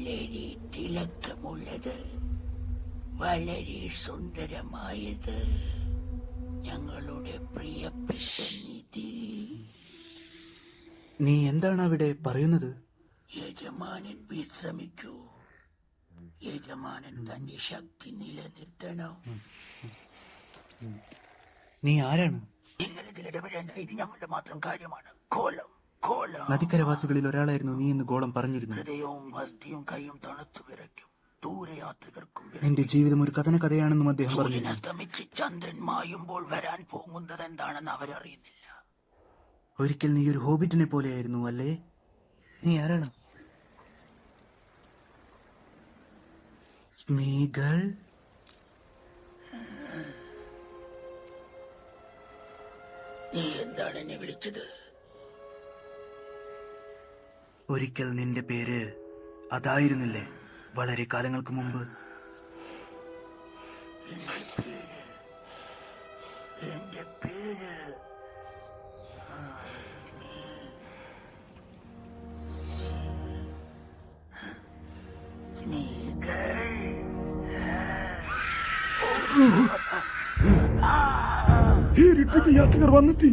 വളരെ തിളക്കമുള്ളത്, വളരെ സുന്ദരമായത്, ഞങ്ങളുടെ പ്രിയപ്പെട്ട നിധി. നീ എന്താണ് അവിടെ പറയുന്നത്? യജമാനൻ വിശ്രമിക്കൂ. യജമാനൻ തന്റെ ശക്തി നിലനിർത്തണം. നീ ആരാണ്? നിങ്ങൾ ഇതിൽ ഇടപെടേണ്ട. ഇത് ഞങ്ങളുടെ മാത്രം കാര്യമാണ്. കോലം, കോലം. നദിക്കരവാസികളിൽ ഒരാളായിരുന്നു നീ എന്ന് ഗോളം പറഞ്ഞിരുന്നു. ഹൃദയവും ഹസ്തിയും കൈയും തണുത്തു വിറയ്ക്കും. ദൂരയാത്രികർക്കും എന്റെ ജീവിതം ഒരു കഥനകഥയാണെന്നും അദ്ദേഹം പറഞ്ഞു. അസ്തമിച്ച് ചന്ദ്രൻ മായുമ്പോൾ വരാൻ പോകുന്നത് എന്താണെന്ന് അവരറിയുന്നില്ല. ഒരിക്കൽ നീ ഒരു ഹോബിറ്റിനെ പോലെയായിരുന്നു അല്ലേ? നീ ആരാണ്? സ്മീഗൾ? നീ എന്താണ് എന്നെ വിളിച്ചത്? ഒരിക്കൽ നിന്റെ പേര് അതായിരുന്നില്ലേ വളരെ കാലങ്ങൾക്ക് മുമ്പ്? എന്റെ പേര് സ്മീഗൾ. യാത്രികർ വന്നെത്തി.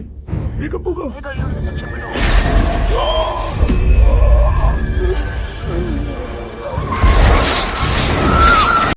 വേഗം പോകാം.